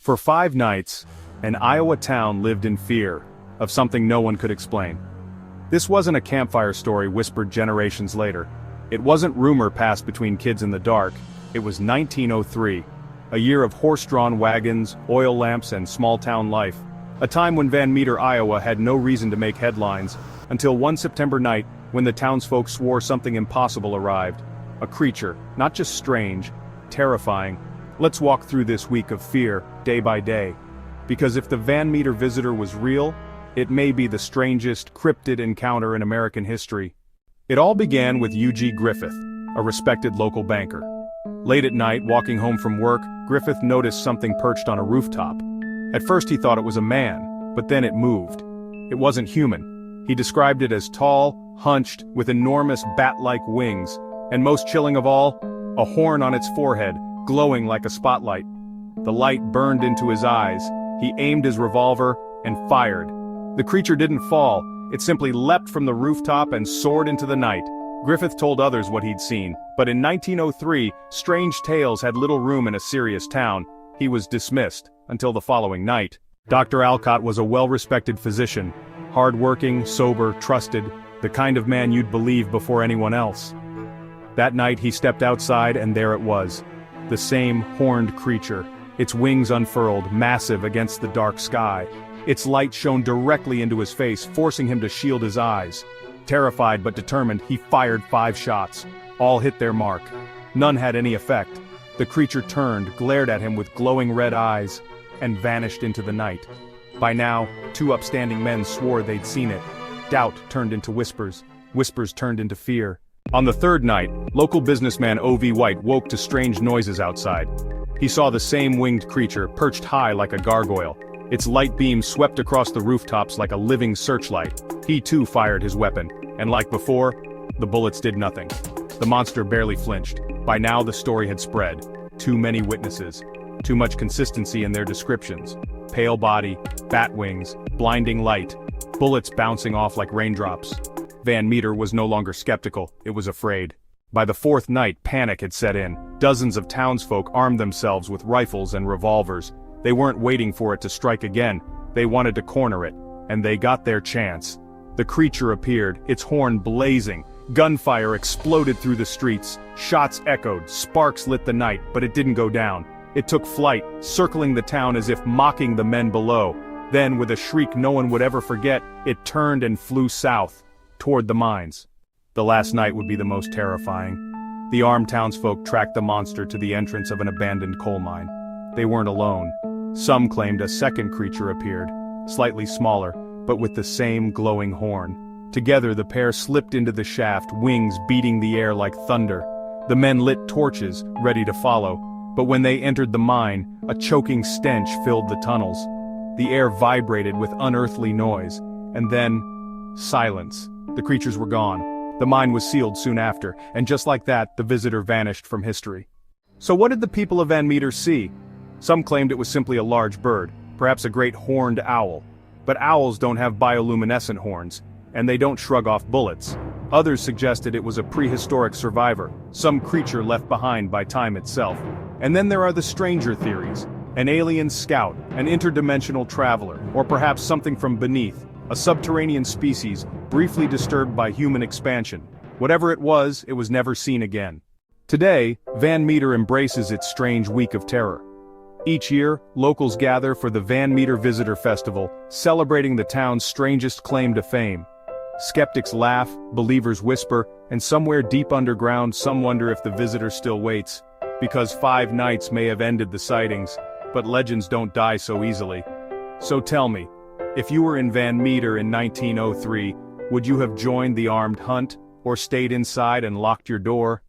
For 5 nights, an Iowa town lived in fear of something no one could explain. This wasn't a campfire story whispered generations later. It wasn't rumor passed between kids in the dark. It was 1903, a year of horse-drawn wagons, oil lamps, and small-town life. A time when Van Meter, Iowa had no reason to make headlines, until one September night when the townsfolk swore something impossible arrived. A creature, not just strange, terrifying. Let's walk through this week of fear, day by day. Because if the Van Meter visitor was real, it may be the strangest cryptid encounter in American history. It all began with U.G. Griffith, a respected local banker. Late at night, walking home from work, Griffith noticed something perched on a rooftop. At first he thought it was a man, but then it moved. It wasn't human. He described it as tall, hunched, with enormous bat-like wings, and most chilling of all, a horn on its forehead, glowing like a spotlight. The light burned into his eyes. He aimed his revolver and fired. The creature didn't fall, it simply leapt from the rooftop and soared into the night. Griffith told others what he'd seen, but in 1903, strange tales had little room in a serious town. He was dismissed, until the following night. Dr. Alcott was a well-respected physician, hard-working, sober, trusted, the kind of man you'd believe before anyone else. That night he stepped outside and there it was. The same horned creature, its wings unfurled, massive against the dark sky. Its light shone directly into his face, forcing him to shield his eyes. Terrified but determined, he fired 5 shots. All hit their mark. None had any effect. The creature turned, glared at him with glowing red eyes, and vanished into the night. By now, 2 upstanding men swore they'd seen it. Doubt turned into whispers. Whispers turned into fear. On the 3rd night, local businessman O.V. White woke to strange noises outside. He saw the same winged creature, perched high like a gargoyle. Its light beam swept across the rooftops like a living searchlight. He too fired his weapon, and like before, the bullets did nothing. The monster barely flinched. By now the story had spread. Too many witnesses. Too much consistency in their descriptions. Pale body, bat wings, blinding light, bullets bouncing off like raindrops. Van Meter was no longer skeptical, it was afraid. By the 4th night, panic had set in. Dozens of townsfolk armed themselves with rifles and revolvers. They weren't waiting for it to strike again, they wanted to corner it, and they got their chance. The creature appeared, its horn blazing. Gunfire exploded through the streets, shots echoed, sparks lit the night, but it didn't go down. It took flight, circling the town as if mocking the men below. Then, with a shriek no one would ever forget, it turned and flew south, toward the mines. The last night would be the most terrifying. The armed townsfolk tracked the monster to the entrance of an abandoned coal mine. They weren't alone. Some claimed a second creature appeared, slightly smaller, but with the same glowing horn. Together the pair slipped into the shaft, wings beating the air like thunder. The men lit torches, ready to follow, but when they entered the mine, a choking stench filled the tunnels. The air vibrated with unearthly noise, and then, silence. The creatures were gone. The mine was sealed soon after, and just like that, the visitor vanished from history. So what did the people of Van Meter see? Some claimed it was simply a large bird, perhaps a great horned owl. But owls don't have bioluminescent horns, and they don't shrug off bullets. Others suggested it was a prehistoric survivor, some creature left behind by time itself. And then there are the stranger theories. An alien scout, an interdimensional traveler, or perhaps something from beneath, a subterranean species, briefly disturbed by human expansion. Whatever it was never seen again. Today, Van Meter embraces its strange week of terror. Each year, locals gather for the Van Meter Visitor Festival, celebrating the town's strangest claim to fame. Skeptics laugh, believers whisper, and somewhere deep underground some wonder if the visitor still waits. Because 5 nights may have ended the sightings, but legends don't die so easily. So tell me, if you were in Van Meter in 1903, would you have joined the armed hunt, or stayed inside and locked your door?